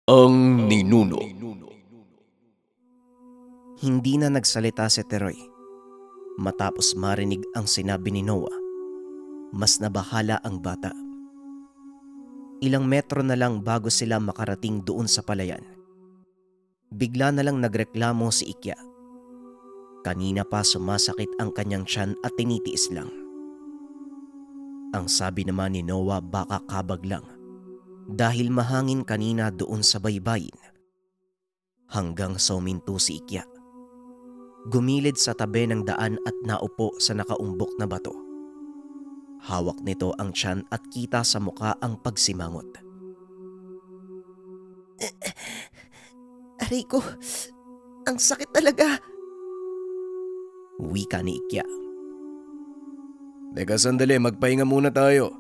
Ang ninuno. Hindi na nagsalita si Teroy. Matapos marinig ang sinabi ni Noah, mas nabahala ang bata. Ilang metro na lang bago sila makarating doon sa palayan. Bigla na lang nagreklamo si Ikya. Kanina pa sumasakit ang kanyang tiyan at tinitiis lang. Ang sabi naman ni Noah baka kabag lang dahil mahangin kanina doon sa baybayin. Hanggang sa uminto si Ikya. Gumilid sa tabi ng daan at naupo sa nakaumbok na bato. Hawak nito ang tiyan at kita sa muka ang pagsimangot. Aray ko, ang sakit talaga. Wika ni Ikya. Teka sandali, magpahinga muna tayo.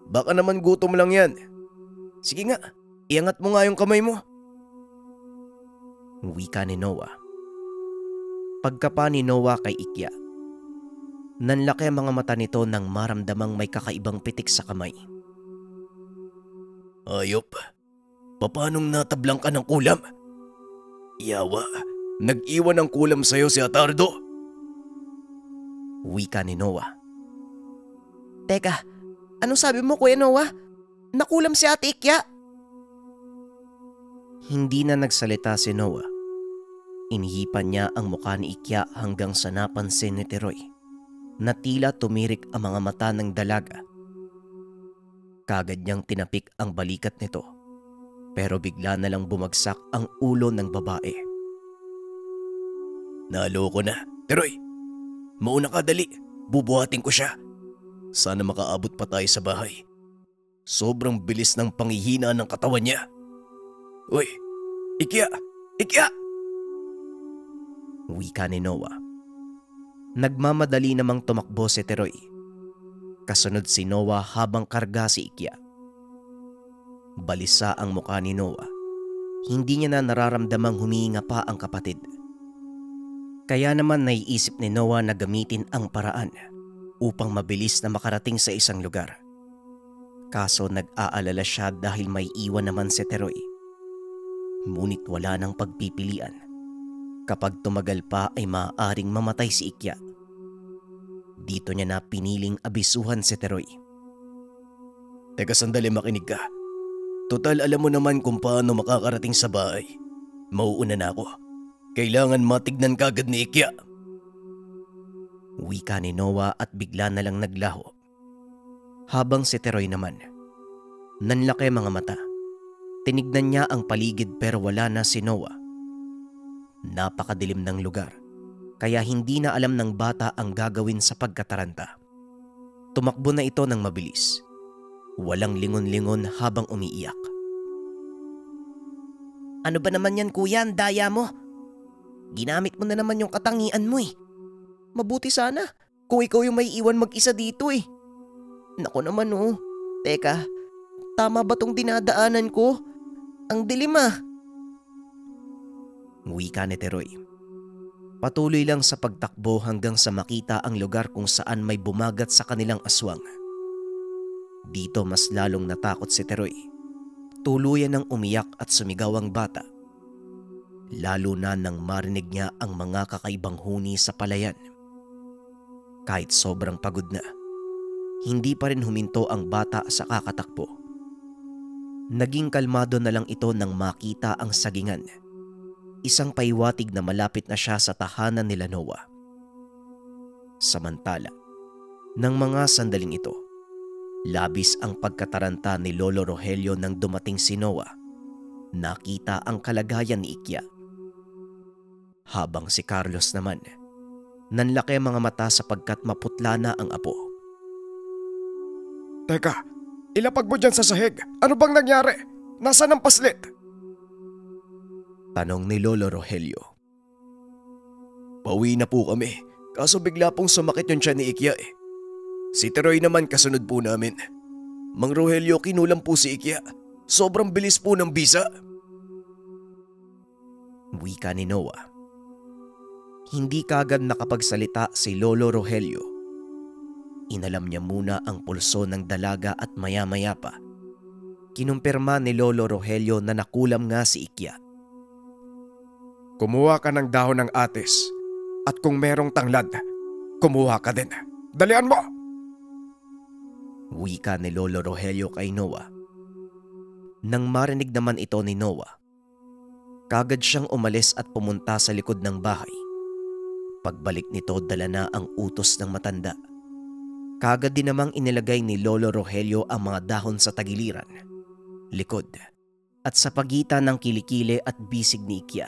Baka naman gutom lang yan. Sige nga, iangat mo nga yung kamay mo. Wika ni Noah. Pagkapa ni Noah kay Ikya, nanlaki ang mga mata nito nang maramdamang may kakaibang pitik sa kamay. Ayop, papanong natablang ka ng kulam? Yawa, nag-iwan ng kulam sa'yo si Atardo. Wika ni Noah. Teka, anong sabi mo, Kuya Noah? Nakulam si Ate Ikya. Hindi na nagsalita si Noah. Inihipan niya ang mukha ni Ikya hanggang sa napansin ni Teroy na tila tumirik ang mga mata ng dalaga. Kagad niyang tinapik ang balikat nito, pero bigla na lang bumagsak ang ulo ng babae. Naloko na. Teroy, mauna ka dali. Bubuhatin ko siya. Sana makaabot pa tayo sa bahay. Sobrang bilis ng panghihina ng katawan niya. Uy, Ikya! Ikya! Wika ni Noah. Nagmamadali namang tumakbo si Teroy. Kasunod si Noah habang karga si Ikya. Balisa ang mukha ni Noah. Hindi niya na nararamdamang humihinga pa ang kapatid. Kaya naman naiisip ni Noah na gamitin ang paraan upang mabilis na makarating sa isang lugar. Kaso nag-aalala siya dahil may iwan naman si Teroy. Ngunit wala nang pagpipilian. Kapag tumagal pa ay maaaring mamatay si Ikya. Dito niya na piniling abisuhan si Teroy. Teka sandali, makinig ka. Total alam mo naman kung paano makakarating sa bahay. Mauuna na ako. Kailangan matignan kagad ni Ikya. Wika ni Noah at bigla na lang naglaho. Habang si Teroy naman, nanlaki mga mata. Tinignan niya ang paligid pero wala na si Noah. Napakadilim ng lugar, kaya hindi na alam ng bata ang gagawin sa pagkataranta. Tumakbo na ito ng mabilis. Walang lingon-lingon habang umiiyak. Ano ba naman yan, kuya? Ang daya mo. Ginamit mo na naman yung katangian mo eh. Mabuti sana kung ikaw yung may iwan mag-isa dito eh. Naku naman oh. Teka, tama ba tong dinadaanan ko? Ang dilim ah. Wika ni Teroy. Patuloy lang sa pagtakbo hanggang sa makita ang lugar kung saan may bumagat sa kanilang aswang. Dito mas lalong natakot si Teroy. Tuluyan ng umiyak at sumigaw ang bata. Lalo na nang marinig niya ang mga kakaibang huni sa palayan. Kahit sobrang pagod na, hindi pa rin huminto ang bata sa kakatakbo. Naging kalmado na lang ito nang makita ang sagingan. Isang paiwatig na malapit na siya sa tahanan nila Noah. Samantala, ng mga sandaling ito, labis ang pagkataranta ni Lolo Rogelio nang dumating si Noah. Nakita ang kalagayan ni Ikya. Habang si Carlos naman, nanlaki ang mga mata sapagkat maputla na ang apo. Teka, ilapag mo dyan sa sahig. Ano bang nangyari? Nasaan ang paslit? Tanong ni Lolo Rogelio. Pauwi na po kami, kaso bigla pong sumakit yung tiyan ni Ikya eh. Si Teroy naman kasunod po namin. Mang Rogelio, kinulam po si Ikya. Sobrang bilis po ng bisa. Wika ni Noah. Hindi kagad nakapagsalita si Lolo Rogelio. Inalam niya muna ang pulso ng dalaga at maya-maya pa Kinumpirma ni Lolo Rogelio na nakulam nga si Ikya. Kumuha ka ng dahon ng atis at kung merong tanglad, kumuha ka din. Dalian mo! Wika ni Lolo Rogelio kay Noah. Nang marinig naman ito ni Noah, kagad siyang umalis at pumunta sa likod ng bahay. Pagbalik nito, dala na ang utos ng matanda. Kagad din namang inilagay ni Lolo Rogelio ang mga dahon sa tagiliran, likod, at sa pagitan ng kilikili at bisig ni Ikya.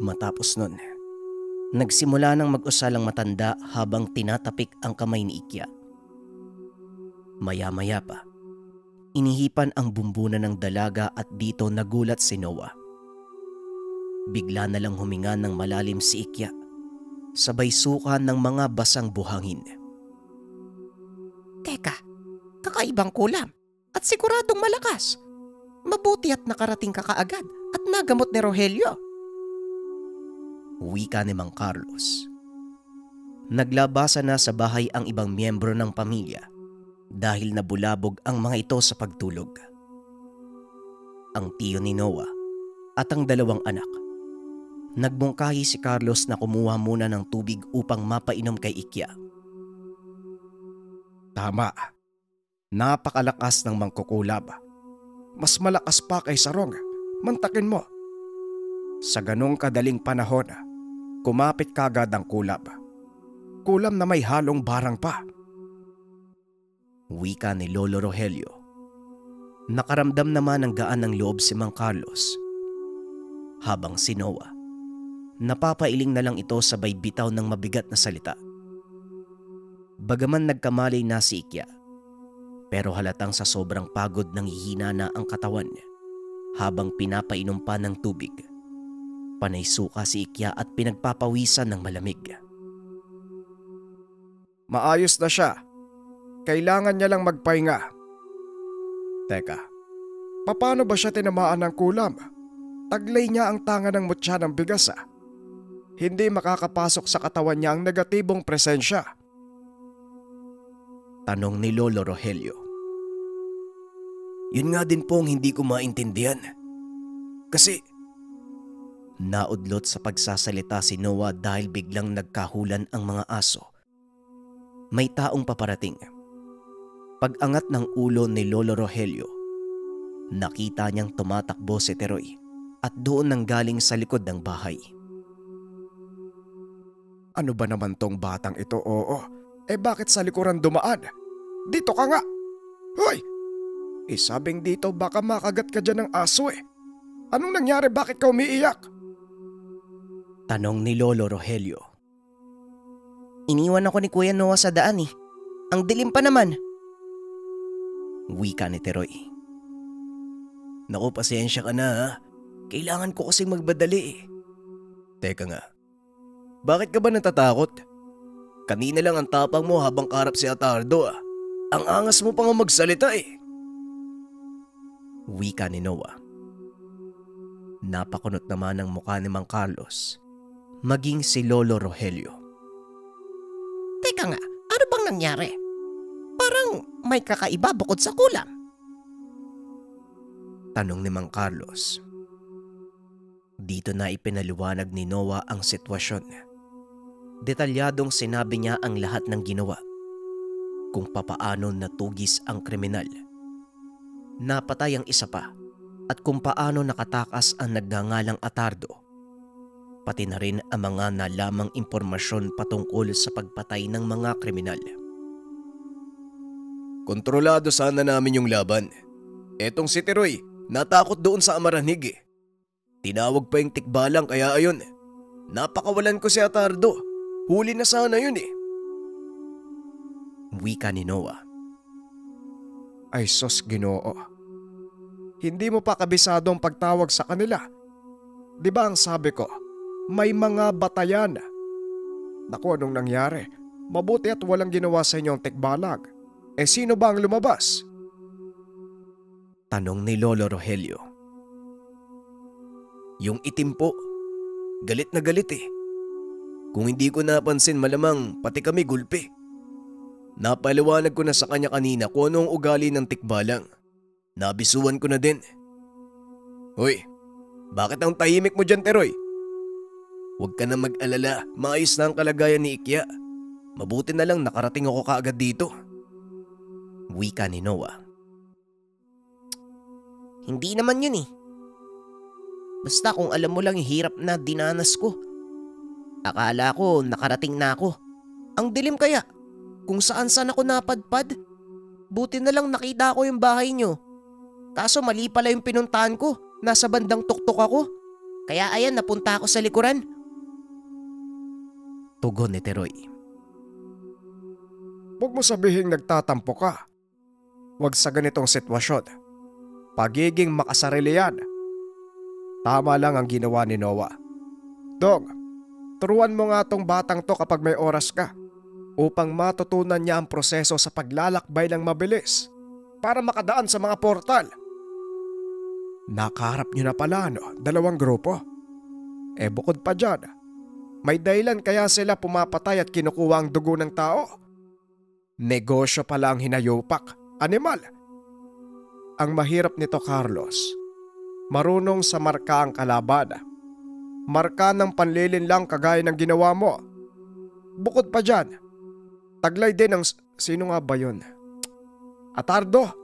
Matapos nun, nagsimula ng mag-usal ang matanda habang tinatapik ang kamay ni Ikya. Maya-maya pa, inihipan ang bumbunan ng dalaga at dito nagulat si Noah. Bigla na lang huminga ng malalim si Ikya, sabay suka ng mga basang buhangin. Teka, kakaibang kulam at siguradong malakas. Mabuti at nakarating ka kaagad at nagamot ni Rogelio. Wika ni Mang Carlos. Naglabasa na sa bahay ang ibang miyembro ng pamilya dahil nabulabog ang mga ito sa pagtulog. Ang tiyo ni Noah at ang dalawang anak. Nagbungkahi si Carlos na kumuha muna ng tubig upang mapainom kay Ikya. Tama. Napakalakas ng mangkukulab. Mas malakas pa kay Sarong. Mantakin mo. Sa ganong kadaling panahon, kumapit kagad ang kulab. Kulam na may halong barang pa. Wika ni Lolo Rogelio. Nakaramdam naman ng gaan ng loob si Mang Carlos. Habang si Noah, napapailing na lang ito sabay bitaw ng mabigat na salita. Bagaman nagkamali na si Ikya, pero halatang sa sobrang pagod nang hihina na ang katawan niya habang pinapainom pa ng tubig. Panay suka si Ikya at pinagpapawisan ng malamig. Maayos na siya. Kailangan niya lang magpahinga. Teka, paano ba siya tinamaan ng kulam? Taglay niya ang tanga ng mutya ng bigas ah. Hindi makakapasok sa katawan niya ang negatibong presensya. Tanong ni Lolo Rogelio. Yun nga din po ang hindi ko maintindihan. Kasi naudlot sa pagsasalita si Noah dahil biglang nagkahulan ang mga aso. May taong paparating. Pag-angat ng ulo ni Lolo Rogelio, nakita niyang tumatakbo si Teroy at doon nanggaling sa likod ng bahay. Ano ba naman tong batang ito? Oo. Bakit sa likuran dumaan? Dito ka nga! Hoy! Sabing dito baka makagat ka dyan ng aso eh. Anong nangyari? Bakit ka umiiyak? Tanong ni Lolo Rogelio. Iniwan ako ni Kuya Noah sa daan eh. Ang dilim pa naman. Wika ni Teroy. Naku, pasensya ka na ha. Kailangan ko kasing magbadali eh. Teka nga, bakit ka ba natatakot? Kanina lang ang tapang mo habang karap si Atardo ah. Ang angas mo pa nga magsalita eh. Wika ni Noah. Napakunot naman ang mukha ni Mang Carlos, maging si Lolo Rogelio. Teka nga, ano bang nangyari? Parang may kakaiba bukod sa kulam. Tanong ni Mang Carlos. Dito na ipinaliwanag ni Noah ang sitwasyon. Detalyadong sinabi niya ang lahat ng ginawa. Kung papaano natugis ang kriminal, napatay ang isa pa, at kung paano nakatakas ang nagngangalang Atardo. Pati na rin ang mga nalamang impormasyon patungkol sa pagpatay ng mga kriminal. Kontrolado sana namin yung laban. Etong si Teroy, natakot doon sa Amaranhig eh. Tinawag pa yung tikbalang kaya ayun. Napakawalan ko si Atardo. Huli na sana yun eh. Wika ni Noah. Ay sos Ginoo. Hindi mo pa kabisadong pagtawag sa kanila. Di ba ang sabi ko, may mga batayan. Naku, anong nangyari? Mabuti at walang ginawa sa inyong tikbalag. Sino ba ang lumabas? Tanong ni Lolo Rogelio. Yung itim po. Galit na galit eh. Kung hindi ko napansin malamang pati kami gulpi. Napaliwanag ko na sa kanya kanina kung anong ugali ng tikbalang. Nabisuan ko na din. Hoy, bakit ang tahimik mo dyan, Teroy? Huwag ka na mag-alala, maayos na ang kalagayan ni Ikya. Mabuti na lang nakarating ako kaagad dito. Wika ni Noah. Hindi naman yun eh. Basta kung alam mo lang yung hirap na dinanas ko. Akala ko nakarating na ako. Ang dilim kaya, kung saan ako napadpad. Buti na lang nakita ko yung bahay nyo. Kaso mali pala yung pinuntahan ko, nasa bandang tuktok ako. Kaya ayan, napunta ako sa likuran. Tugon ni Teroy. Huwag mo sabihing nagtatampo ka. Huwag sa ganitong sitwasyon. Pagiging makasarili yan. Tama lang ang ginawa ni Noah. Dong, turuan mo nga tong batang to kapag may oras ka upang matutunan niya ang proseso sa paglalakbay ng mabilis para makadaan sa mga portal. Nakaharap niyo na pala dalawang grupo. Bukod pa dyan, may dahilan kaya sila pumapatay at kinukuha ang dugo ng tao. Negosyo pala ang hinayupak, animal. Ang mahirap nito, Carlos, marunong sa marka ang kalaban. Marka ng panlilin lang kagaya ng ginawa mo. Bukod pa dyan, taglay din ang sino nga ba yun? Atardo,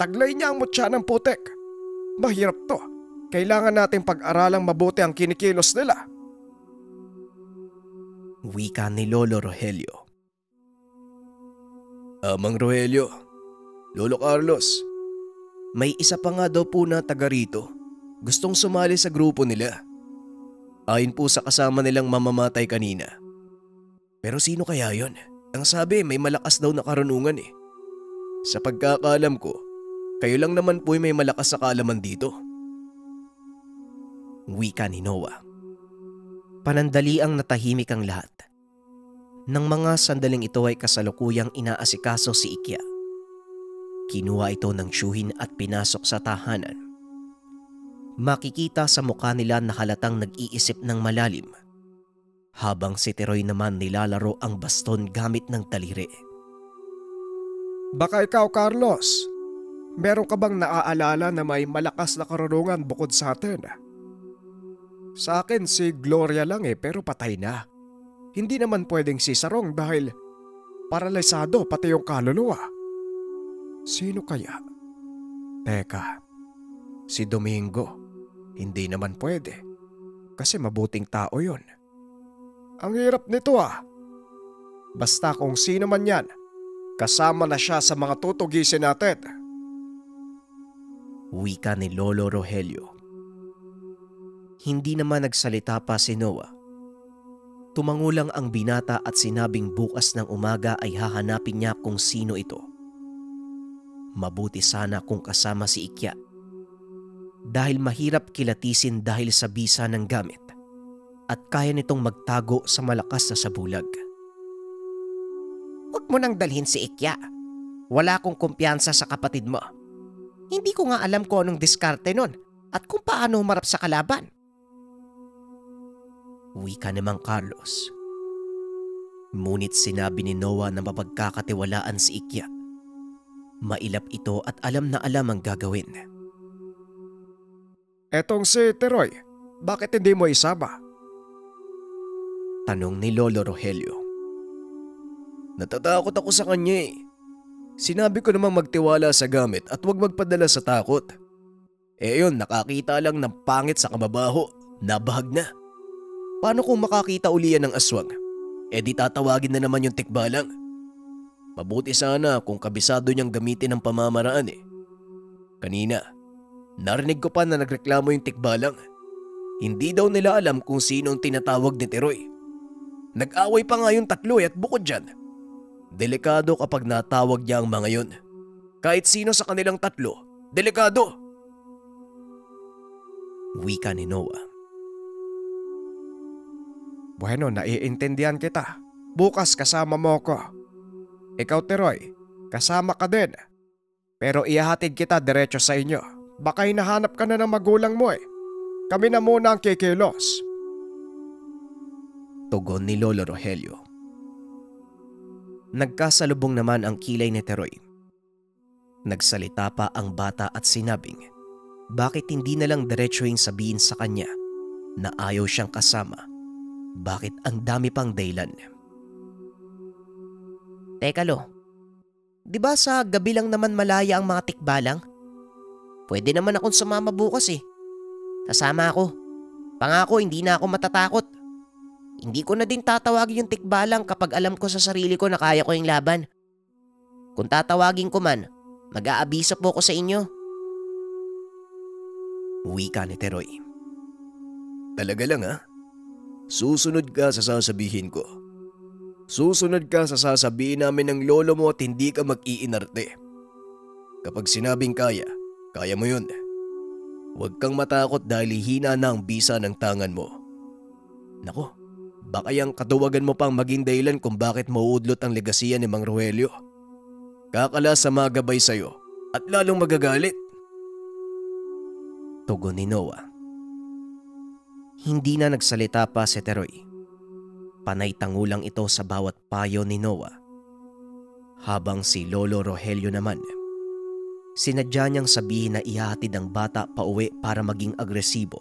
taglay niya ang mutya ng putek. Mahirap to. Kailangan nating pag-aralang mabuti ang kinikilos nila. Wika ni Lolo Rogelio. Amang Rogelio, Lolo Carlos, may isa pa nga daw po na taga rito. Gustong sumali sa grupo nila. Ayon po sa kasama nilang mamamatay kanina. Pero sino kaya yon? Ang sabi may malakas daw na karunungan eh. Sa pagkakaalam ko, kayo lang naman po may malakas sa kaalaman dito. Wika ni Noah. Panandali ang natahimik ang lahat. Nang mga sandaling ito ay kasalukuyang inaasikaso si Ikya. Kinuha ito ng tiyuhin at pinasok sa tahanan. Makikita sa mukha nila na halatang nag-iisip ng malalim, habang si Teroy naman nilalaro ang baston gamit ng taliri. Baka ikaw, Carlos, meron ka bang naaalala na may malakas na karunungan bukod sa atin? Sa akin si Gloria lang pero patay na. Hindi naman pwedeng si Sarong dahil paralisado pati yung kaluluwa. Sino kaya? Teka, si Domingo. Hindi naman pwede. Kasi mabuting tao yon. Ang hirap nito Basta kung sino man yan, kasama na siya sa mga tutugisin natin. Wika ni Lolo Rogelio. Hindi naman nagsalita pa si Noah. Tumango lang ang binata at sinabing bukas ng umaga ay hahanapin niya kung sino ito. Mabuti sana kung kasama si Ikya. Dahil mahirap kilatisin dahil sa bisa ng gamit at kaya nitong magtago sa malakas na sabulag. Huwag mo nang dalhin si Ikya. Wala akong kumpiyansa sa kapatid mo. Hindi ko nga alam kung anong diskarte nun at kung paano humarap sa kalaban. Wika namang Carlos. Ngunit sinabi ni Noah na mapagkakatiwalaan si Ikya. Mailap ito at alam na alam ang gagawin. Etong si Teroy, bakit hindi mo isama? Tanong ni Lolo Rogelio. Natatakot ako sa kanya eh. Sinabi ko namang magtiwala sa gamit at huwag magpadala sa takot. Yun, nakakita lang ng pangit sa kababaho. Nabahag na. Paano kung makakita uli yan ng aswang? Di tatawagin na naman yung tikbalang. Mabuti sana kung kabisado niyang gamitin ang pamamaraan eh. Kanina, narinig ko pa na nagreklamo yung tikbalang. Hindi daw nila alam kung sino ang tinatawag ni Teroy. Nag-away pa nga yung tatlo at bukod dyan, delikado kapag natawag niya ang mga yun. Kahit sino sa kanilang tatlo, delikado. Wika ni Noah. Bueno, naiintindihan kita. Bukas kasama mo ko. Ikaw, Teroy, kasama ka din. Pero ihahatid kita diretso sa inyo. Baka hinahanap ka na ng magulang mo eh. Kami na muna ang kikilos. Tugon ni Lolo Rogelio. Nagkasalubong naman ang kilay ni Teroy. Nagsalita pa ang bata at sinabing bakit hindi na lang diretsuhin sabihin sa kanya na ayaw siyang kasama. Bakit ang dami pang dahilan? Teka lo, di ba sa gabi lang naman malaya ang mga tikbalang? Pwede naman akong sumama bukas eh. Kasama ako. Pangako hindi na ako matatakot. Hindi ko na din tatawagin yung tikbalang kapag alam ko sa sarili ko na kaya ko yung laban. Kung tatawagin ko man, mag-aabiso po ko sa inyo. Wika ni Teroy. Talaga lang ha? Susunod ka sa sasabihin ko. Susunod ka sa sasabihin namin ng lolo mo at hindi ka mag-iinarte. Kapag sinabing kaya, kaya mo yun. Huwag kang matakot dahil hihina na ang bisa ng tangan mo. Nako, baka yung katuwagan mo pang maging dahilan kung bakit mauudlot ang legasiya ni Mang Rogelio. Kakala sa mga gabay sa'yo at lalong magagalit. Tugon ni Noah. Hindi na nagsalita pa si Teroy. Panay tangulang ito sa bawat payo ni Noah. Habang si Lolo Rogelio naman, sinadya niyang sabihin na ihahatid ang bata pauwi para maging agresibo.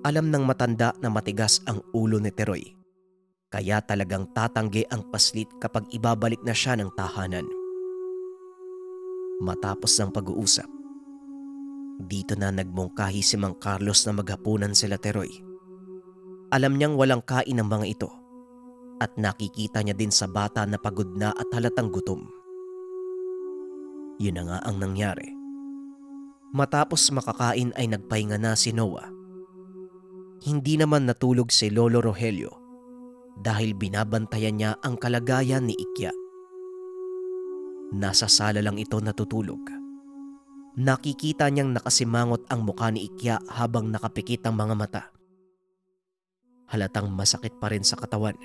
Alam ng matanda na matigas ang ulo ni Teroy, kaya talagang tatanggi ang paslit kapag ibabalik na siya ng tahanan. Matapos ng pag-uusap, dito na nagmungkahi si Mang Carlos na maghapunan sila Teroy. Alam niyang walang kain ng mga ito at nakikita niya din sa bata na pagod na at halatang gutom. Yun na nga ang nangyari. Matapos makakain ay nagpahinga na si Noah. Hindi naman natulog si Lolo Rogelio dahil binabantayan niya ang kalagayan ni Ikya. Nasa sala lang ito natutulog. Nakikita niyang nakasimangot ang mukha ni Ikya habang nakapikit ang mga mata. Halatang masakit pa rin sa katawan,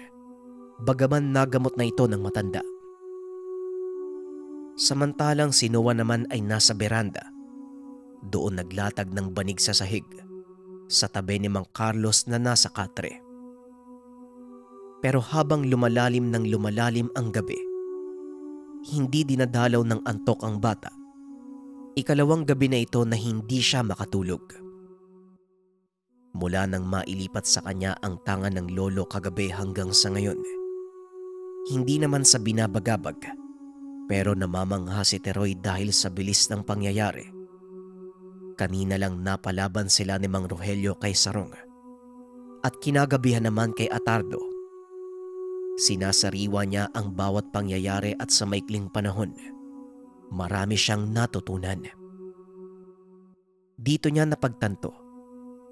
bagaman nagamot na ito ng matanda. Samantalang si Noah naman ay nasa beranda. Doon naglatag ng banig sa sahig, sa tabi ni Mang Carlos na nasa katre. Pero habang lumalalim ng lumalalim ang gabi, hindi dinadalaw ng antok ang bata. Ikalawang gabi na ito na hindi siya makatulog. Mula nang mailipat sa kanya ang tangan ng lolo kagabi hanggang sa ngayon, hindi naman sa binabagabag, pero namamangha si Teroy dahil sa bilis ng pangyayari. Kanina lang napalaban sila ni Mang Rogelio kay Sarong at kinagabihan naman kay Atardo. Sinasariwa niya ang bawat pangyayari at sa maikling panahon, marami siyang natutunan. Dito niya napagtanto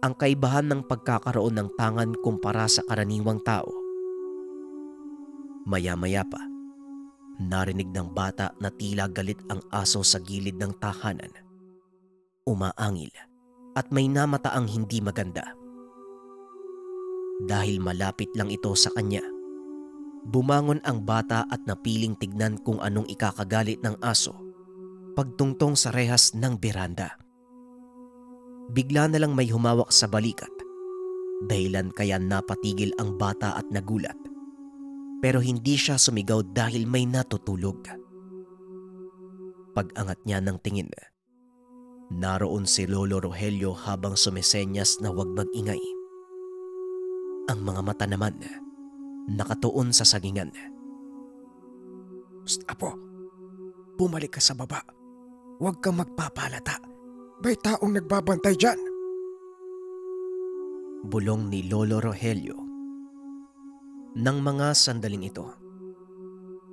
ang kaibahan ng pagkakaroon ng tangan kumpara sa karaniwang tao. Maya-maya pa, narinig ng bata na tila galit ang aso sa gilid ng tahanan. Umaangil at may namataang hindi maganda. Dahil malapit lang ito sa kanya, bumangon ang bata at napiling tignan kung anong ikakagalit ng aso pagtungtong sa rehas ng beranda. Bigla na lang may humawak sa balikat, dahilan kaya napatigil ang bata at nagulat. Pero hindi siya sumigaw dahil may natutulog. Pag-angat niya ng tingin, naroon si Lolo Rogelio habang sumisenyas na huwag mag-ingay. Ang mga mata naman nakatuon sa sagingan. Apo, bumalik ka sa baba. Huwag kang magpapalata. May taong nagbabantay dyan. Bulong ni Lolo Rogelio. Nang mga sandaling ito,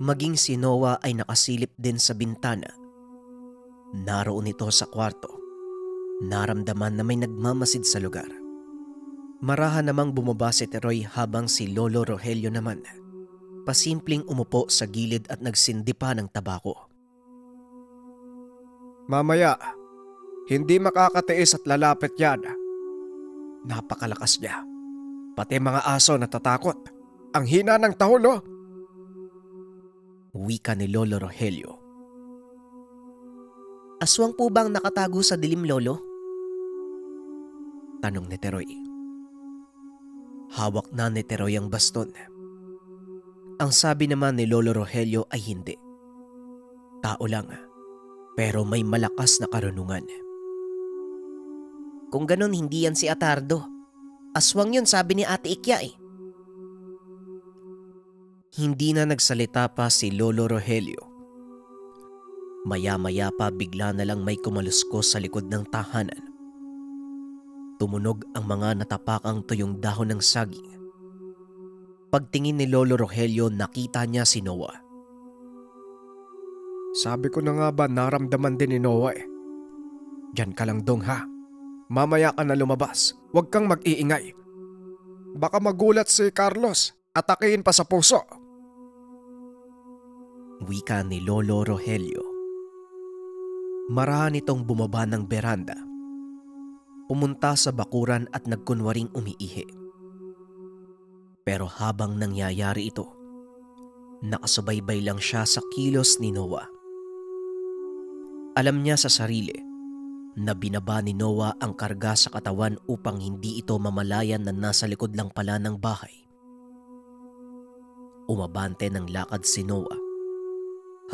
maging si Noah ay nakasilip din sa bintana. Naroon ito sa kwarto. Naramdaman na may nagmamasid sa lugar. Marahan namang bumaba si Teroy habang si Lolo Rogelio naman pasimpleng umupo sa gilid at nagsindi pa ng tabako. Mamaya, hindi makakatiis at lalapit yan. Napakalakas niya. Pati mga aso natatakot. Ang hina ng tahol, oh. Wika ni Lolo Rogelio. Aswang po bang nakatago sa dilim, Lolo? Tanong ni Teroy. Hawak na ni Teroy ang baston. Ang sabi naman ni Lolo Rogelio ay hindi. Tao lang pero may malakas na karunungan. Kung ganun, hindi yan si Atardo. Aswang yun, sabi ni Ate Ikya eh. Hindi na nagsalita pa si Lolo Rogelio. Maya-maya pa bigla na lang may kumaluskos sa likod ng tahanan. Tumunog ang mga natapakang tuyong dahon ng saging. Pagtingin ni Lolo Rogelio, nakita niya si Noah. Sabi ko na nga ba naramdaman din ni Noah eh. Diyan ka lang dong ha. Mamaya ka na lumabas. Huwag kang mag-iingay. Baka magulat si Carlos. Atakihin pa sa puso. Wika ni Lolo Rogelio. Marahan itong bumaba ng beranda. Pumunta sa bakuran at nagkunwaring umiihi. Pero habang nangyayari ito, nakasubaybay lang siya sa kilos ni Noah. Alam niya sa sarili na binaba ni Noah ang karga sa katawan upang hindi ito mamalayan na nasa likod lang pala ng bahay. Umabante ng lakad si Noah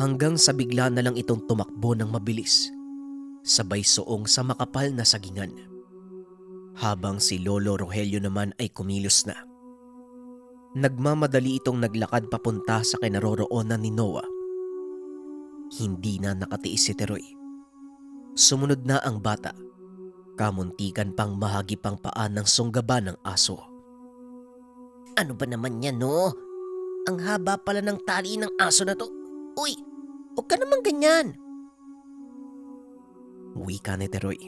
hanggang sa bigla na lang itong tumakbo ng mabilis, sabay suong sa makapal na sagingan. Habang si Lolo Rogelio naman ay kumilos na. Nagmamadali itong naglakad papunta sa kinaroroonan ni Noah. Hindi na nakatiis si Teroy. Sumunod na ang bata. Kamuntikan pang mahagip ang paa ng sunggaban ng aso. Ano ba naman yan, no? Ang haba pala ng tali ng aso na to. Uy, huwag ka naman ganyan. Wika ni Teroy.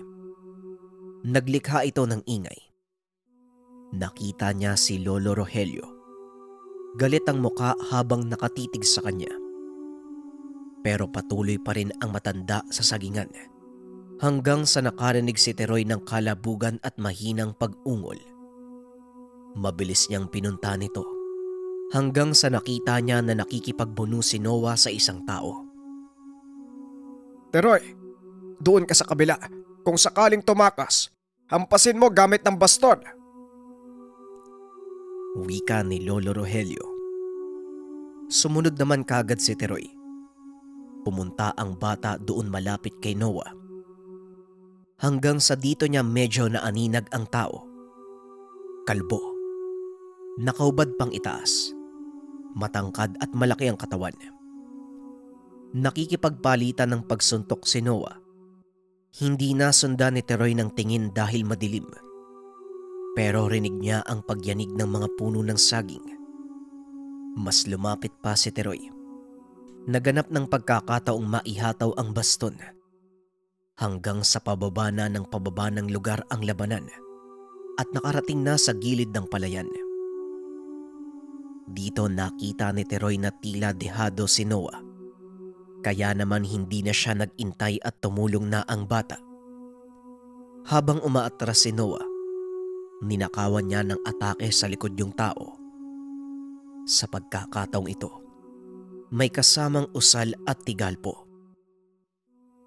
Naglikha ito ng ingay. Nakita niya si Lolo Rogelio. Galit ang muka habang nakatitig sa kanya. Pero patuloy pa rin ang matanda sa sagingan. Hanggang sa nakarinig si Teroy ng kalabugan at mahinang pag-ungol. Mabilis niyang pinunta nito. Hanggang sa nakita niya na nakikipagbuno si Noah sa isang tao. Teroy, doon ka sa kabila. Kung sakaling tumakas, hampasin mo gamit ng baston. Wika ni Lolo Rogelio. Sumunod naman kagad si Teroy. Pumunta ang bata doon malapit kay Noah. Hanggang sa dito niya medyo naaninag ang tao. Kalbo. Nakaubad pang itaas. Matangkad at malaki ang katawan. Nakikipagpalitan ng pagsuntok si Noah. Hindi nasundan ni Teroy ng tingin dahil madilim. Pero rinig niya ang pagyanig ng mga puno ng saging. Mas lumapit pa si Teroy. Naganap ng pagkakataong maihataw ang baston. Hanggang sa pababa na ng pababa ng lugar ang labanan at nakarating na sa gilid ng palayan. Dito nakita ni Teroy na tila dehado si Noah. Kaya naman hindi na siya nag-intay at tumulong na ang bata. Habang umaatras si Noah, ninakawan niya ng atake sa likod yung tao. Sa pagkakataong ito, may kasamang usal at tigalpo.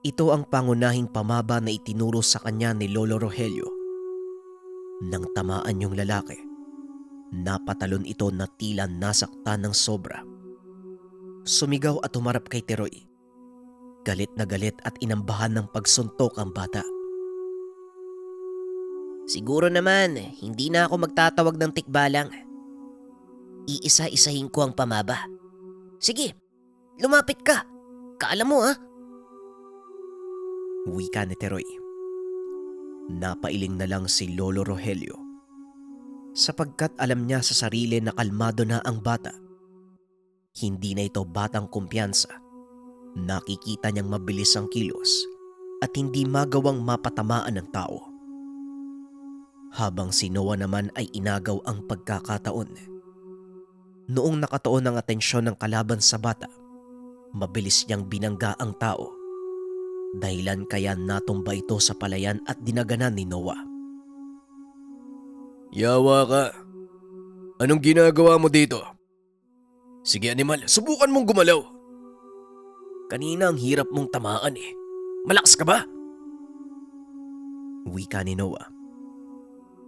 Ito ang pangunahing pamaba na itinuro sa kanya ni Lolo Rogelio. Nang tamaan yung lalaki, napatalon ito na tila nasaktan ng sobra. Sumigaw at humarap kay Teroy. Galit na galit at inambahan ng pagsuntok ang bata. Siguro naman, hindi na ako magtatawag ng tikbalang. Iisa-isahin ko ang pamaba. Sige, lumapit ka. Kaalam mo ha. Wika ni Teroy. Napailing na lang si Lolo Rogelio. Sapagkat alam niya sa sarili na kalmado na ang bata. Hindi na ito batang kumpiyansa. Nakikita niyang mabilis ang kilos at hindi magawang mapatamaan ng tao. Habang si Noah naman ay inagaw ang pagkakataon. Noong nakatuon ang atensyon ng kalaban sa bata, mabilis niyang binangga ang tao. Dahilan kaya natumba ito sa palayan at dinaganan ni Noah. Yawa ka. Anong ginagawa mo dito? Sige animal, subukan mong gumalaw. Kanina ang hirap mong tamaan eh. Malakas ka ba? Wika ni Noah.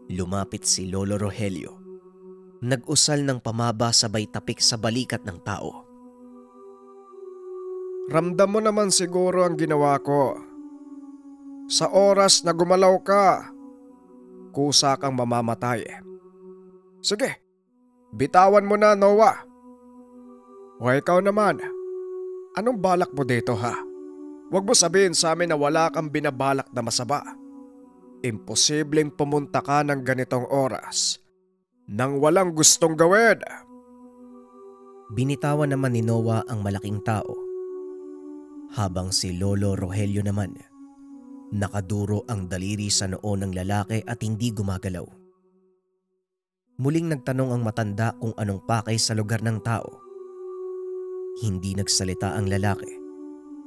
Lumapit si Lolo Rogelio. Nag-usal ng pamaba sabay tapik sa balikat ng tao. Ramdam mo naman siguro ang ginawa ko. Sa oras na gumalaw ka, kusa kang mamamatay. Sige, bitawan mo na, Noah. O ikaw naman, anong balak mo dito ha? Huwag mo sabihin sa amin na wala kang binabalak na masama. Imposibleng pumunta ka ng ganitong oras nang walang gustong gawin. Binitawan naman ni Noah ang malaking tao, habang si Lolo Rogelio naman nakaduro ang daliri sa noo ng lalaki at hindi gumagalaw. Muling nagtanong ang matanda kung anong pakay sa lugar ng tao. Hindi nagsalita ang lalaki.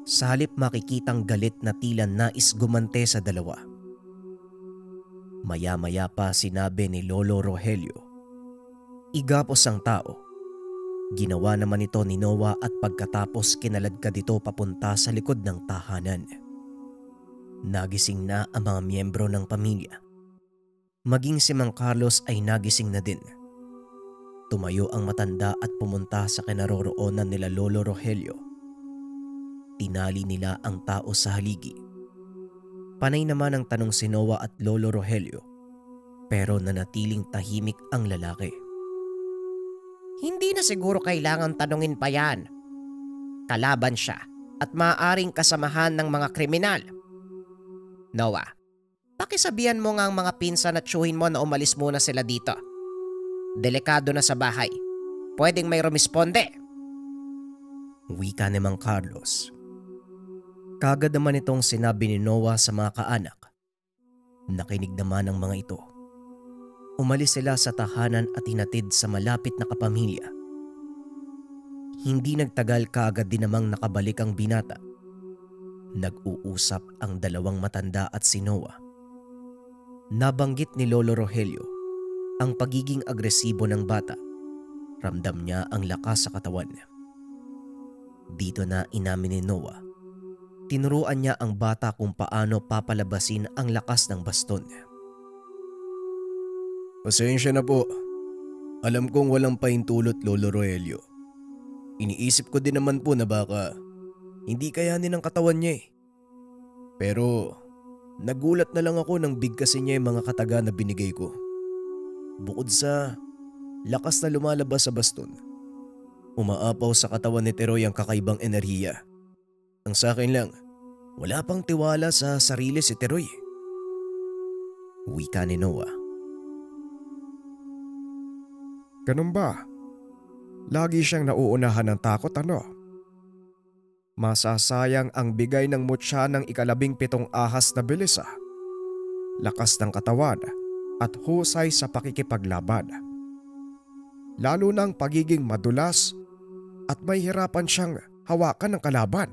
Sa halip makikitang galit na tila nais gumante sa dalawa. Maya-maya pa sinabi ni Lolo Rogelio, "Igapos ang tao." Ginawa naman ito ni Noah at pagkatapos kinaladkad ito papunta sa likod ng tahanan. Nagising na ang mga miyembro ng pamilya. Maging si Mang Carlos ay nagising na din. Tumayo ang matanda at pumunta sa kinaroroonan nila Lolo Rogelio. Tinali nila ang tao sa haligi. Panay naman ang tanong si Noah at Lolo Rogelio, pero nanatiling tahimik ang lalaki. Hindi na siguro kailangan tanungin pa yan. Kalaban siya at maaaring kasamahan ng mga kriminal. Noah, pakisabihan mo nga ang mga pinsan at tiyuhin mo na umalis muna sila dito. Delikado na sa bahay. Pwedeng may rumisponde. Wika ni Mang Carlos. Kagad naman itong sinabi ni Noah sa mga kaanak. Nakinig naman ang mga ito. Umalis sila sa tahanan at hinatid sa malapit na kapamilya. Hindi nagtagal kaagad din namang nakabalik ang binata. Nag-uusap ang dalawang matanda at si Noah. Nabanggit ni Lolo Rogelio ang pagiging agresibo ng bata. Ramdam niya ang lakas sa katawan. Dito na inamin ni Noah. Tinuruan niya ang bata kung paano papalabasin ang lakas ng baston. Pasensya na po. Alam kong walang pahintulot, Lolo Rogelio. Iniisip ko din naman po na baka hindi kayanin ang katawan niya eh. Pero nagulat na lang ako nang bigkasin niya yung mga kataga na binigay ko. Bukod sa lakas na lumalabas sa baston, umaapaw sa katawan ni Teroy ang kakaibang enerhiya. Ang sa akin lang, wala pang tiwala sa sarili si Teroy. Wika ni Noah. Ganun ba? Lagi siyang nauunahan ng takot, ano? Masasayang ang bigay ng mutya ng 17 ahas na bilis ah. Lakas ng katawan at husay sa pakikipaglaban. Lalo na ang pagiging madulas at may hirapan siyang hawakan ng kalaban.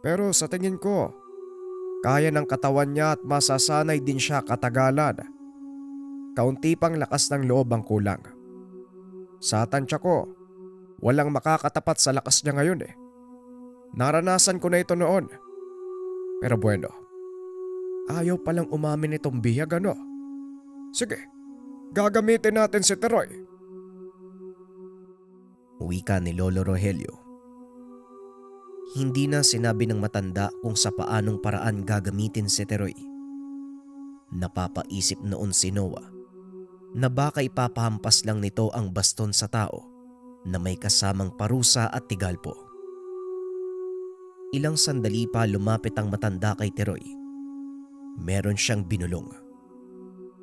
Pero sa tingin ko, kaya ng katawan niya at masasanay din siya katagalan. Kaunti pang lakas ng loob ang kulang. Sa tansya ko, walang makakatapat sa lakas niya ngayon eh. Naranasan ko na ito noon. Pero bueno, ayaw palang umamin itong bihag, ano? Sige, gagamitin natin si Teroy. Wika ni Lolo Rogelio. Hindi na sinabi ng matanda kung sa paanong paraan gagamitin si Teroy. Napapaisip noon si Noah na baka ipapahampas lang nito ang baston sa tao na may kasamang parusa at tigalpo. Ilang sandali pa lumapit ang matanda kay Teroy. Meron siyang binulong.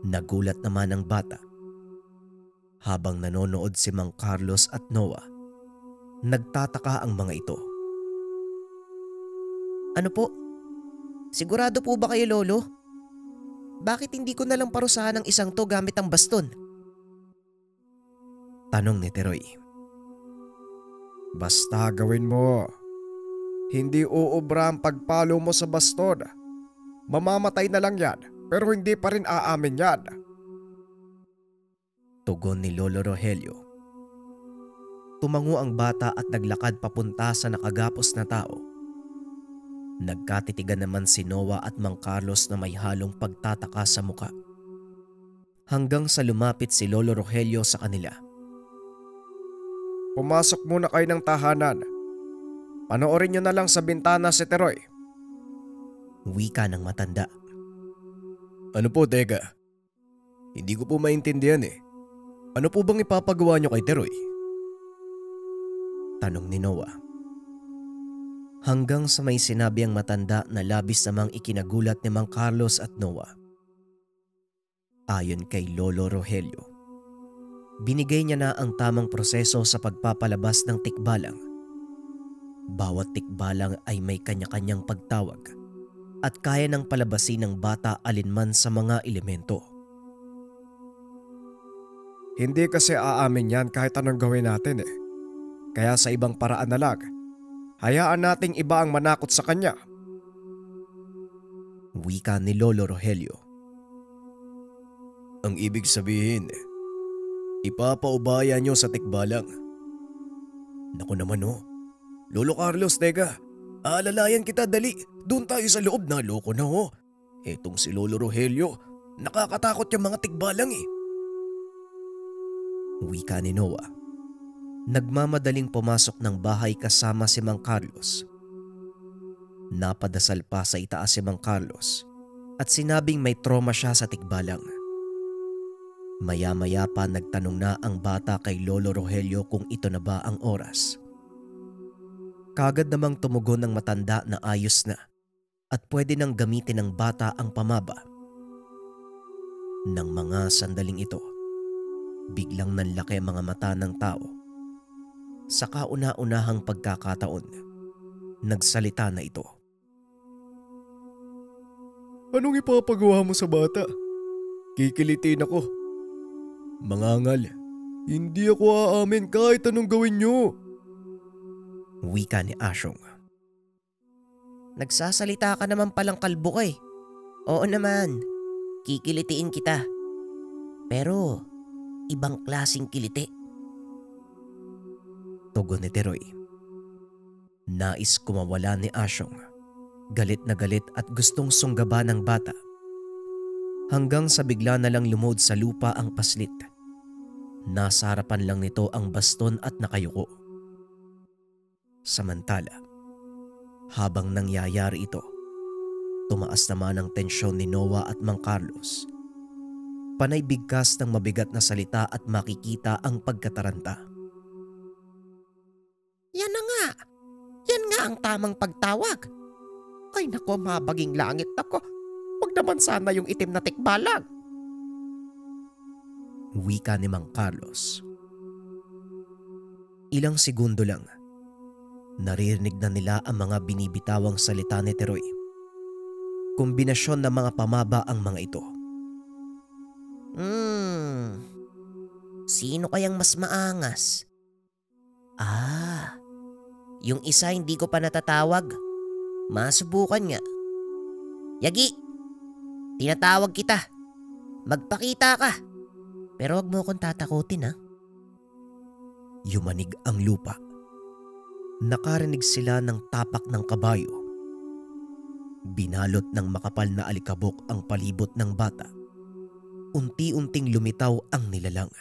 Nagulat naman ang bata. Habang nanonood si Mang Carlos at Noah, nagtataka ang mga ito. Ano po? Sigurado po ba kayo, Lolo? Bakit hindi ko nalang parusahan ng isang to gamit ang baston? Tanong ni Teroy. Basta gawin mo. Hindi uubra ang pagpalo mo sa baston. Mamamatay na lang yan, pero hindi pa rin aamin yan. Tugon ni Lolo Rogelio. Tumango ang bata at naglakad papunta sa nakagapos na tao. Nagkatitigan naman si Noah at Mang Carlos na may halong pagtataka sa muka. Hanggang sa lumapit si Lolo Rogelio sa kanila. Pumasok muna kayo ng tahanan. Panoorin nyo na lang sa bintana si Teroy. Wika ng matanda. Ano po, teka? Hindi ko po maintindihan eh. Ano po bang ipapagawa nyo kay Teroy? Tanong ni Noah. Hanggang sa may sinabi ang matanda na labis namang ikinagulat ni Mang Carlos at Noah. Ayon kay Lolo Rogelio, binigay niya na ang tamang proseso sa pagpapalabas ng tikbalang. Bawat tikbalang ay may kanya-kanyang pagtawag at kaya ng palabasin ng bata alinman sa mga elemento. Hindi kasi aamin yan kahit anong gawin natin eh. Kaya sa ibang paraan na lang, hayaan nating iba ang manakot sa kanya. Wika ni Lolo Rogelio. Ang ibig sabihin, ipapaubaya nyo sa tikbalang. Naku naman oh. Lolo Carlos, teka. Aalalayan kita, dali. Doon tayo sa loob, na loko na oh. Etong si Lolo Rogelio, nakakatakot yung mga tikbalang eh. Wika ni Noah. Nagmamadaling pumasok ng bahay kasama si Mang Carlos. Napadasal pa sa itaas si Mang Carlos at sinabing may trauma siya sa tikbalang. Maya-maya pa nagtanong na ang bata kay Lolo Rogelio kung ito na ba ang oras. Kagad namang tumugon ng matanda na ayos na at pwede nang gamitin ng bata ang pamaba. Nang mga sandaling ito, biglang nanlaki ang mga mata ng tao. Sa kauna-unahang pagkakataon, nagsalita na ito. Anong ipapagawa mo sa bata? Kikilitin ako. Mangangal. Hindi ako aamin kahit anong gawin nyo. Wika ni Asyong. Nagsasalita ka naman palang kalbo ka eh. Oo naman, kikilitiin kita. Pero ibang klaseng kiliti. Tugon ni Teroy. Nais kumawala ni Asyong. Galit na galit at gustong sunggaban ng bata. Hanggang sa bigla na lang lumod sa lupa ang paslit. Nasa harapan lang nito ang baston at nakayuko. Samantala, habang nangyayari ito, tumaas naman ang tensyon ni Noah at Mang Carlos. Panay bigkas ng mabigat na salita at makikita ang pagkataranta. Yan na nga. Yan nga ang tamang pagtawag. Ay nako, mabaging langit ako. Huwag naman sana yung itim na tikbalang. Wika ni Mang Carlos. Ilang segundo lang, naririnig na nila ang mga binibitawang salita ni Teroy. Kombinasyon ng mga pamaba ang mga ito. Sino kayang mas maangas? Yung isa hindi ko pa natatawag. Masubukan nga. Yagi, tinatawag kita. Magpakita ka. Pero wag mo akong tatakutin ha. Yumanig ang lupa. Nakarinig sila ng tapak ng kabayo. Binalot ng makapal na alikabok ang palibot ng bata. Unti-unting lumitaw ang nilalang.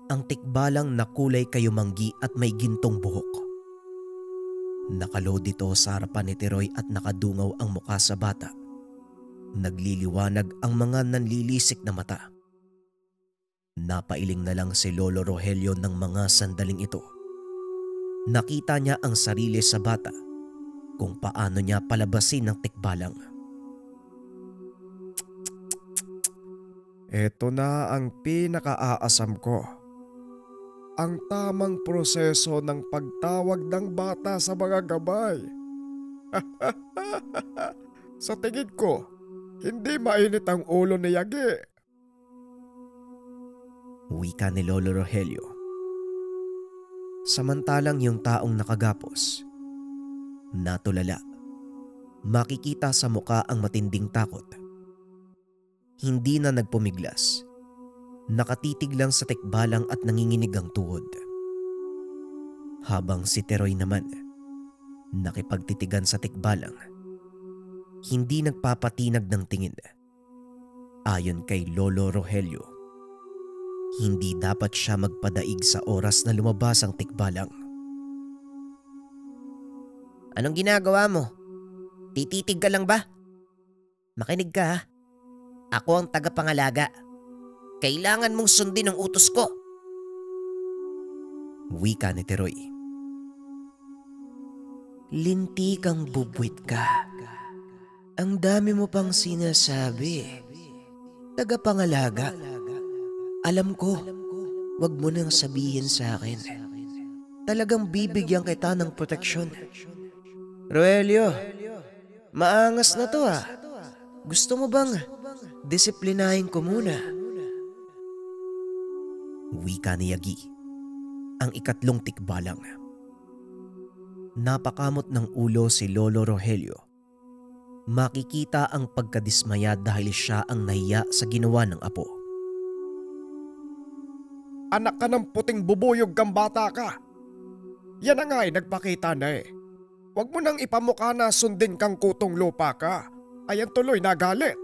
Ang tikbalang na kulay kayumanggi at may gintong buhok. Nakaload ito sa harapan ni Teroy at nakadungaw ang mukha sa bata. Nagliliwanag ang mga nanlilisik na mata. Napailing na lang si Lolo Rogelio ng mga sandaling ito. Nakita niya ang sarili sa bata kung paano niya palabasin ng tikbalang. Ito na ang pinakaaasam ko. Ang tamang proseso ng pagtawag ng bata sa mga gabay. Sa tingin ko, hindi mainit ang ulo ni Yagi. Wika ni Lolo Rogelio. Samantalang yung taong nakagapos, natulala, makikita sa muka ang matinding takot. Hindi na nagpumiglas. Nakatitig lang sa tikbalang at nanginginig ang tuhod. Habang si Teroy naman, nakipagtitigan sa tikbalang, hindi nagpapatinag ng tingin. Ayon kay Lolo Rogelio, hindi dapat siya magpadaig sa oras na lumabas ang tikbalang. Anong ginagawa mo? Tititig ka lang ba? Makinig ka ha. Ako ang tagapangalaga. Kailangan mong sundin ang utos ko. Wika ni Teroy. Linti kang bubwit ka. Ang dami mo pang sinasabi. Tagapangalaga. Alam ko, wag mo nang sabihin sa akin. Talagang bibigyan kita ng proteksyon. Roelio, maangas na to ah. Gusto mo bang disiplinahin ko muna? Wika ni Yagi, ang ikatlong tikbalang. Napakamot ng ulo si Lolo Rogelio. Makikita ang pagkadismaya dahil siya ang nahiya sa ginawa ng apo. Anak ka ng puting bubuyog kang bata ka. Yan na nga nagpakita na eh. Huwag mo nang ipamukha na sundin kang kutong lupa ka. Ayan tuloy nagalit.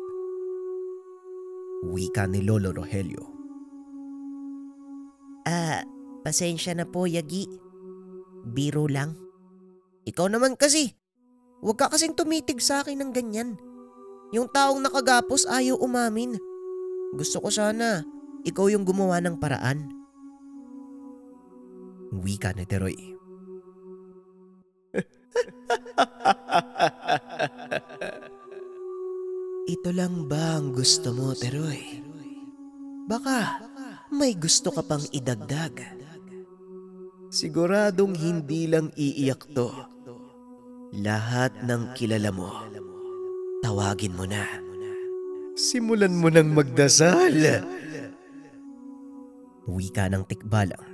Wika ni Lolo Rogelio. Pasensya na po, Yagi. Biro lang. Ikaw naman kasi. Huwag ka kasing tumitig sa akin ng ganyan. Yung taong nakagapos ayaw umamin. Gusto ko sana ikaw yung gumawa ng paraan. Wika ni Teroy. Ito lang ba ang gusto mo, Teroy? Baka may gusto ka pang idagdag. Siguradong hindi lang iiyak to. Lahat ng kilala mo, tawagin mo na. Simulan mo nang magdasal. Wika ng tikbalang.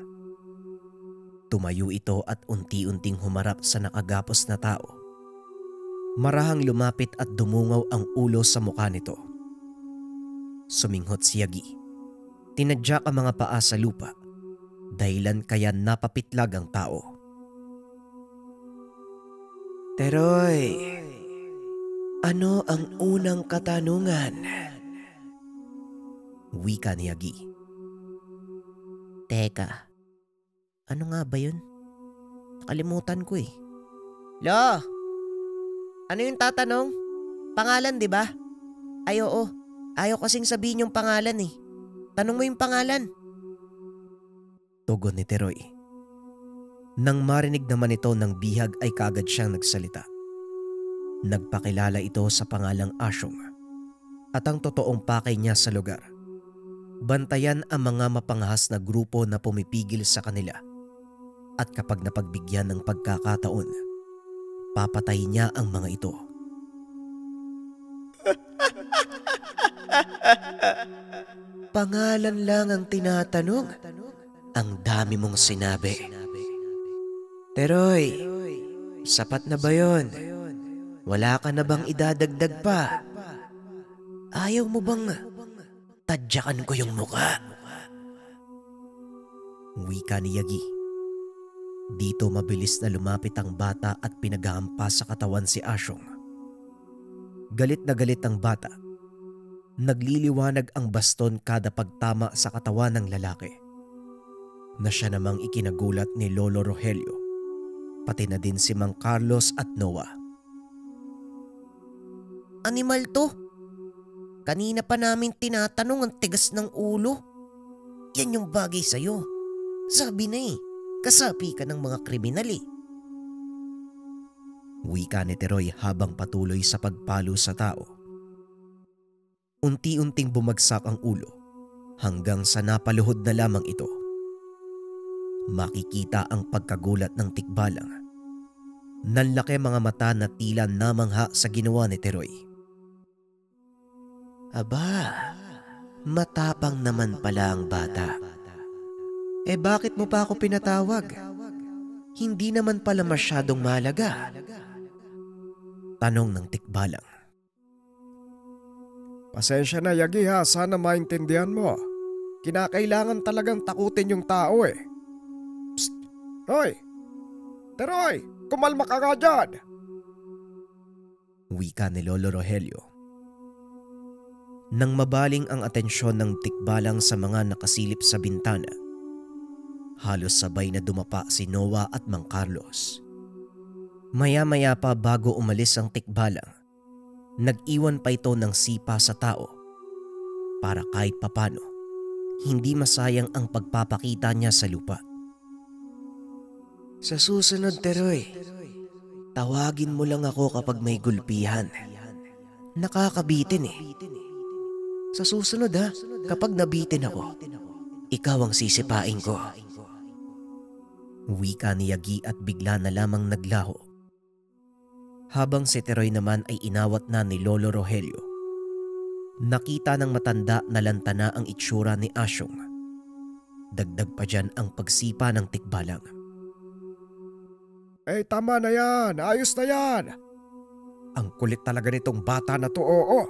Tumayo ito at unti-unting humarap sa nakagapos na tao. Marahang lumapit at dumungaw ang ulo sa mukha nito. Suminghot si Yagi. Tinadyak ang mga paa sa lupa, dahilan kaya napapitlag ang tao. Teroy, ano ang unang katanungan? Wika ni Yagi. Teka, ano nga ba yun? Nakalimutan ko eh. Lo! Ano yung tatanong? Pangalan, di ba? Ay oo, ayaw kasing sabihin yung pangalan eh. Tanong mo yung pangalan. Tugon ni Teroy. Nang marinig naman ito ng bihag ay kaagad siyang nagsalita. Nagpakilala ito sa pangalang Asyong at ang totoong pakay niya sa lugar. Bantayan ang mga mapanghas na grupo na pumipigil sa kanila at kapag napagbigyan ng pagkakataon, papatayin niya ang mga ito. Pangalan lang ang tinatanong. Ang dami mong sinabi. Teroy, sapat na ba yun? Wala ka na bang idadagdag pa? Ayaw mo bang tadyakan ko yung muka? Wika ni Yagi. Dito mabilis na lumapit ang bata at pinaghahampas sa katawan si Asyong. Galit na galit ang bata. Nagliliwanag ang baston kada pagtama sa katawan ng lalaki, na siya namang ikinagulat ni Lolo Rogelio, pati na din si Mang Carlos at Noah. Animal to. Kanina pa namin tinatanong ang tigas ng ulo. Yan yung bagay sa'yo. Sabi na eh, kasapi ka ng mga kriminal eh. Wika ni Teroy habang patuloy sa pagpalo sa tao. Unti-unting bumagsak ang ulo hanggang sa napaluhod na lamang ito. Makikita ang pagkagulat ng tikbalang. Nanlaki mga mata na tila namangha sa ginawa ni Teroy. Aba, matapang naman pala ang bata. Bakit mo pa ako pinatawag? Hindi naman pala masyadong mahalaga. Tanong ng tikbalang. Pasensya na Yagi ha, sana maintindihan mo. Kinakailangan talagang takutin yung tao eh. Psst! Hoy! Teroy! Kumalma ka nga dyan! Wika ni Lolo Rogelio. Nang mabaling ang atensyon ng tikbalang sa mga nakasilip sa bintana, halos sabay na dumapa si Noah at Mang Carlos. Maya-maya pa bago umalis ang tikbalang, nag-iwan pa ito ng sipa sa tao para kahit papano hindi masayang ang pagpapakita niya sa lupa. Sa susunod, Teroy, tawagin mo lang ako kapag may gulpihan. Nakakabitin eh. Sa susunod ha, kapag nabitin ako, ikaw ang sisipain ko. Wika ni Yagi at bigla na lamang naglaho. Habang si Teroy naman ay inawat na ni Lolo Rogelio. Nakita ng matanda na lantana ang itsura ni Asyong. Dagdag pa dyan ang pagsipa ng tikbalang. Tama na yan. Ayos na yan. Ang kulit talaga nitong bata na to, oo.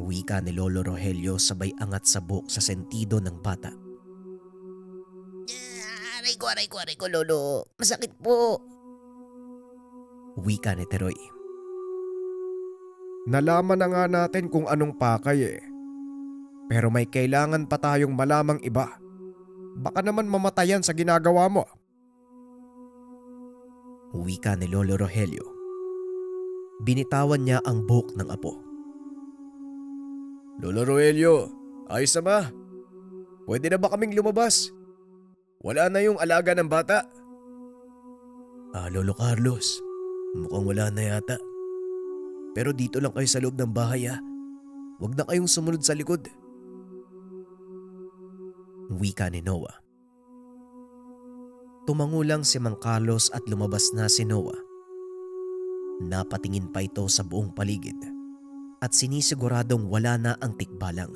Wika ni Lolo Rogelio sabay angat sa buhok sa sentido ng bata. Aray ko, Lolo. Masakit po. Wika ni Teroy. Nalaman na nga natin kung anong pakay eh. Pero may kailangan pa tayong malamang iba. Baka naman mamatayan sa ginagawa mo. Wika ni Lolo Rogelio. Binitawan niya ang buhok ng apo. Lolo Rogelio, ayos na ba? Pwede na ba kaming lumabas? Wala na yung alaga ng bata? Lolo Carlos, mukhang wala na yata. Pero dito lang kayo sa loob ng bahay ha. Huwag na kayong sumunod sa likod. Wika ni Noah. Tumango lang si Mang Carlos at lumabas na si Noah. Napatingin pa ito sa buong paligid at sinisiguradong wala na ang tikbalang.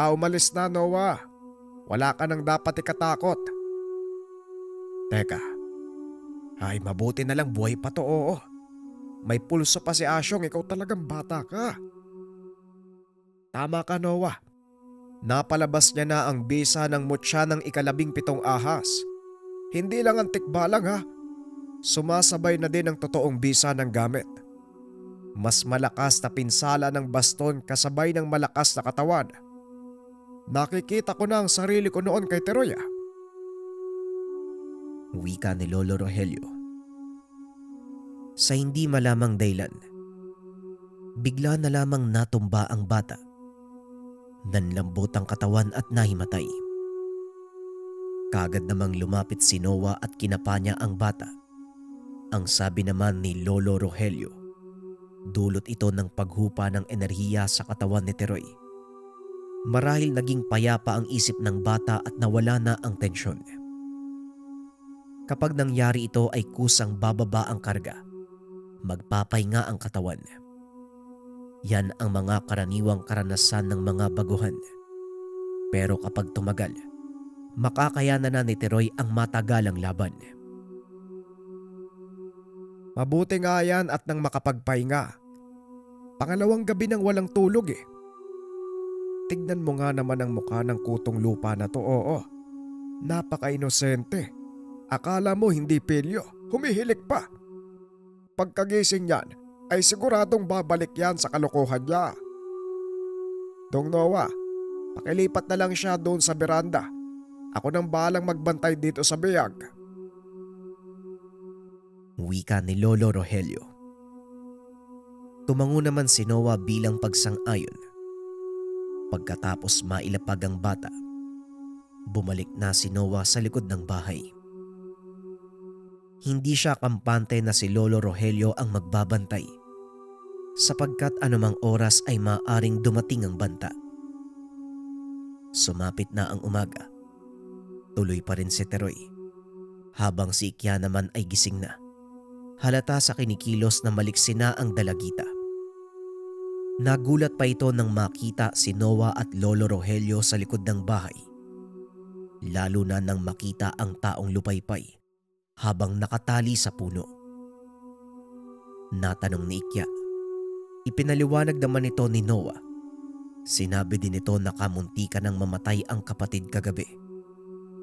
Umalis na, Noah. Wala ka nang dapat ikatakot. Teka. Ay, mabuti na lang buhay pa to, oo. May pulso pa si Asyong, ikaw talagang bata ka. Tama ka, Noah. Napalabas niya na ang bisa ng mutya ng 17 ahas. Hindi lang ang tikbalang ha. Sumasabay na din ang totoong bisa ng gamit. Mas malakas na pinsala ng baston kasabay ng malakas na katawan. Nakikita ko na ang sarili ko noon kay Teroy. Wika ni Lolo Rogelio. Sa hindi malamang dahilan, bigla na lamang natumba ang bata. Nanlambot ang katawan at nahimatay. Kagad namang lumapit si Noah at kinapa niya ang bata. Ang sabi naman ni Lolo Rogelio, dulot ito ng paghupa ng enerhiya sa katawan ni Teroy. Marahil naging payapa ang isip ng bata at nawala na ang tensyon. Kapag nangyari ito ay kusang bababa ang karga. Magpapahinga ang katawan. Yan ang mga karaniwang karanasan ng mga baguhan. Pero kapag tumagal, makakayanan na ni Teroy ang matagalang laban. Mabuti nga yan at nang makapagpahinga. Pangalawang gabi nang walang tulog eh. Tignan mo nga naman ang mukha ng kutong lupa na to, oo. Napaka-inosente. Akala mo hindi pilyo, humihilik pa. Pagkagising niyan ay siguradong babalik yan sa kalokohan niya. Dong Noah, pakilipat na lang siya doon sa beranda. Ako nang bahalang magbantay dito sa biyag. Wika ni Lolo Rogelio. Tumango naman si Noah bilang pagsang-ayon. Pagkatapos mailapag ang bata, bumalik na si Noah sa likod ng bahay. Hindi siya kampante na si Lolo Rogelio ang magbabantay, sapagkat anumang oras ay maaaring dumating ang banta. Sumapit na ang umaga. Tuloy pa rin si Teroy, habang si Ikya naman ay gising na. Halata sa kinikilos na maliksi na ang dalagita. Nagulat pa ito nang makita si Noah at Lolo Rogelio sa likod ng bahay. Lalo na nang makita ang taong lupaypay habang nakatali sa puno. Natanong ni Ikya. Ipinaliwanag naman ito ni Noah. Sinabi din ito na kamuntikan ng mamatay ang kapatid kagabi.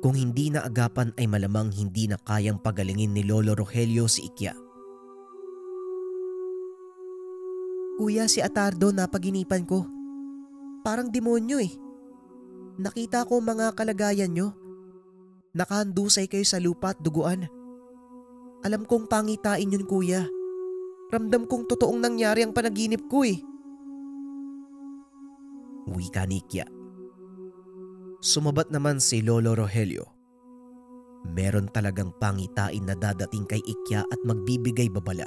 Kung hindi na agapan ay malamang hindi na kayang pagalingin ni Lolo Rogelio si Ikya. Kuya, si Atardo napaginipan ko. Parang demonyo eh. Nakita ko mga kalagayan nyo. Nakahandusay kayo sa lupa at duguan. Alam kong pangitain yun, kuya. Ramdam kong totoong nangyari ang panaginip ko eh. Wika ni Ikya. Sumabat naman si Lolo Rogelio. Meron talagang pangitain na dadating kay Ikya at magbibigay babala.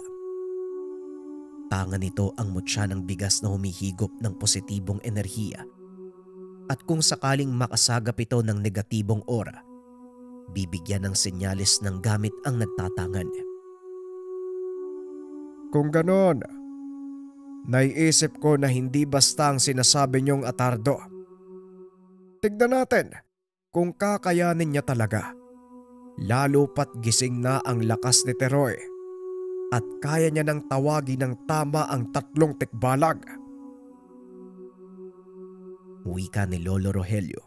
Tanga nito ang mutya ng bigas na humihigop ng positibong enerhiya. At kung sakaling makasagap ito ng negatibong aura, bibigyan ng senyales ng gamit ang nagtatangan. Kung ganon, naiisip ko na hindi basta ang sinasabi niyong atardo. Tignan natin kung kakayanin niya talaga. Lalo pat gising na ang lakas ni Teroy at kaya niya nang tawagin ng tama ang 3 tikbalag. Wika ni Lolo Rogelio.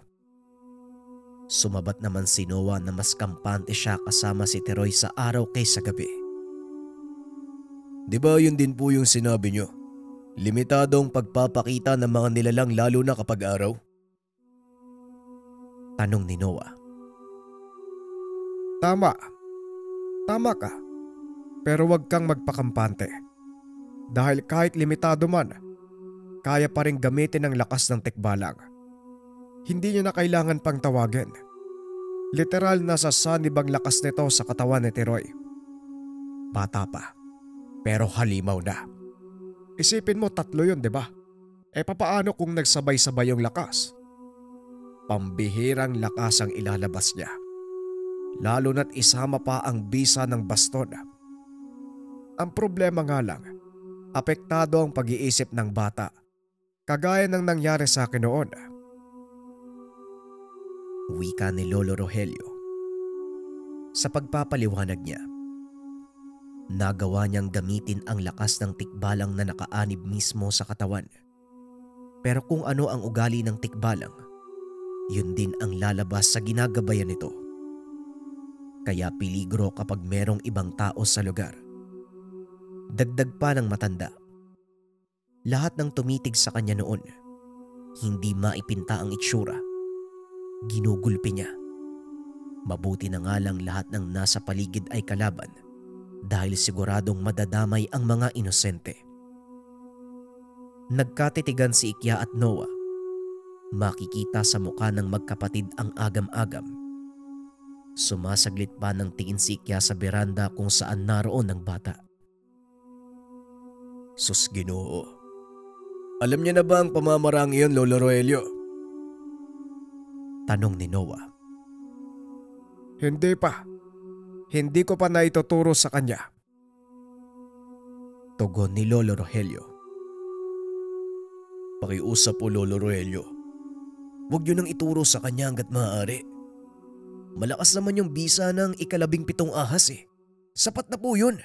Sumabat naman si Noah na mas kampante siya kasama si Teroy sa araw kaysa gabi. Di ba yun din po yung sinabi nyo? Limitadong pagpapakita ng mga nilalang lalo na kapag araw? Tanong ni Noah. Tama. Tama ka. Pero wag kang magpakampante. Dahil kahit limitado man, kaya pa rin gamitin ang lakas ng tikbalang. Hindi niyo na kailangan pang tawagin. Literal na sa sanib ang lakas nito sa katawan ni Teroy. Bata pa, pero halimaw na. Isipin mo 3 yun, di ba? Papaano kung nagsabay-sabay yung lakas? Pambihirang lakas ang ilalabas niya. Lalo na't isama pa ang bisa ng baston. Ang problema nga lang, apektado ang pag-iisip ng bata. Kagaya ng nangyari sa akin noon. Wika ni Lolo Rogelio. Sa pagpapaliwanag niya, nagawa niyang gamitin ang lakas ng tikbalang na nakaanib mismo sa katawan. Pero kung ano ang ugali ng tikbalang, yun din ang lalabas sa ginagabayan nito. Kaya peligro kapag merong ibang tao sa lugar. Dagdag pa ng matanda. Lahat ng tumitig sa kanya noon, hindi maipinta ang itsura. Ginugulpi niya. Mabuti na nga lang lahat ng nasa paligid ay kalaban dahil siguradong madadamay ang mga inosente. Nagkatitigan si Ikya at Noah. Makikita sa mukha ng magkapatid ang agam-agam. Sumasaglit pa ng tingin si Ikya sa beranda kung saan naroon ang bata. Sus Ginoo. Alam niya na ba ang pamamarang iyon, Lolo Rogelio? Tanong ni Noah. Hindi pa. Hindi ko pa naituturo sa kanya. Tugon ni Lolo Rogelio. Pakiusap po, Lolo Rogelio. Huwag niyo nang ituro sa kanya hanggat maaari. Malakas naman yung bisa ng 17 ahas eh. Sapat na po yun.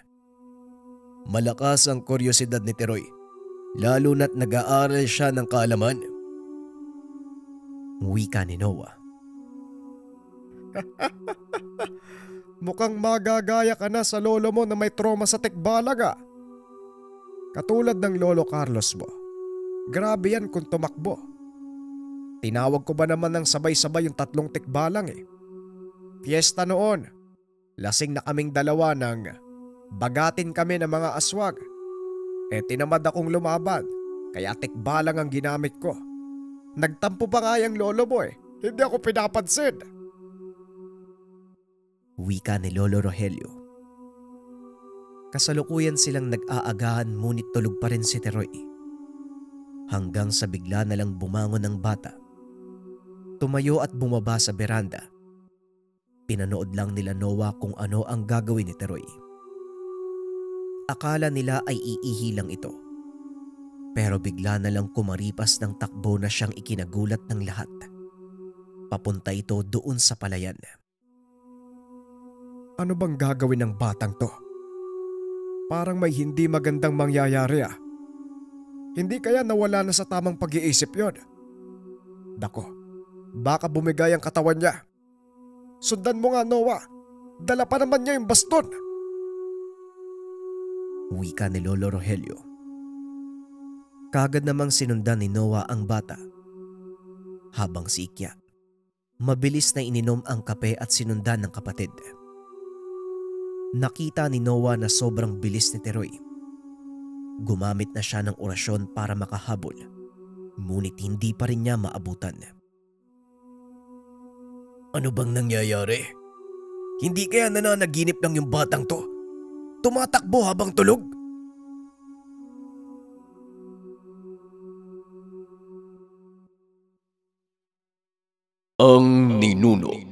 Malakas ang kuryosidad ni Teroy. Lalo na't nag-aaral siya ng kaalaman. Wika ni Noah. Mukhang magagaya ka na sa lolo mo na may trauma sa tikbalag. Katulad ng Lolo Carlos mo. Grabe yan kung tumakbo. Tinawag ko ba naman ng sabay-sabay yung 3 tikbalang eh. Fiesta noon. Lasing na kaming dalawa ng bagatin kami ng mga aswag. Tinamad akong lumaban, kaya tikbalang ang ginamit ko. Nagtampo pa nga yung lolo mo eh. Hindi ako pinapansin. Wika ni Lolo Rogelio. Kasalukuyan silang nag-aagahan ngunit tulog pa rin si Teroy. Hanggang sa bigla na lang bumangon ang bata. Tumayo at bumaba sa beranda. Pinanood lang nila Noah kung ano ang gagawin ni Teroy. Akala nila ay iihi lang ito. Pero bigla na lang kumaripas ng takbo na siyang ikinagulat ng lahat. Papunta ito doon sa palayan. Ano bang gagawin ng batang to? Parang may hindi magandang mangyayari ah. Hindi kaya nawala na sa tamang pag-iisip yon? Dako, baka bumigay ang katawan niya. Sundan mo nga, Noah. Dala pa naman niya yung baston. Wika ni Lolo Rogelio. Kagad namang sinundan ni Noah ang bata. Habang si Ikya, Mabilis na ininom ang kape at sinundan ng kapatid. Nakita ni Noah na sobrang bilis ni Teroy. Gumamit na siya ng orasyon para makahabol, ngunit hindi pa rin niya maabutan. Ano bang nangyayari? Hindi kaya nananaginip lang yung batang to? Tumatakbo habang tulog? Ang Ninuno.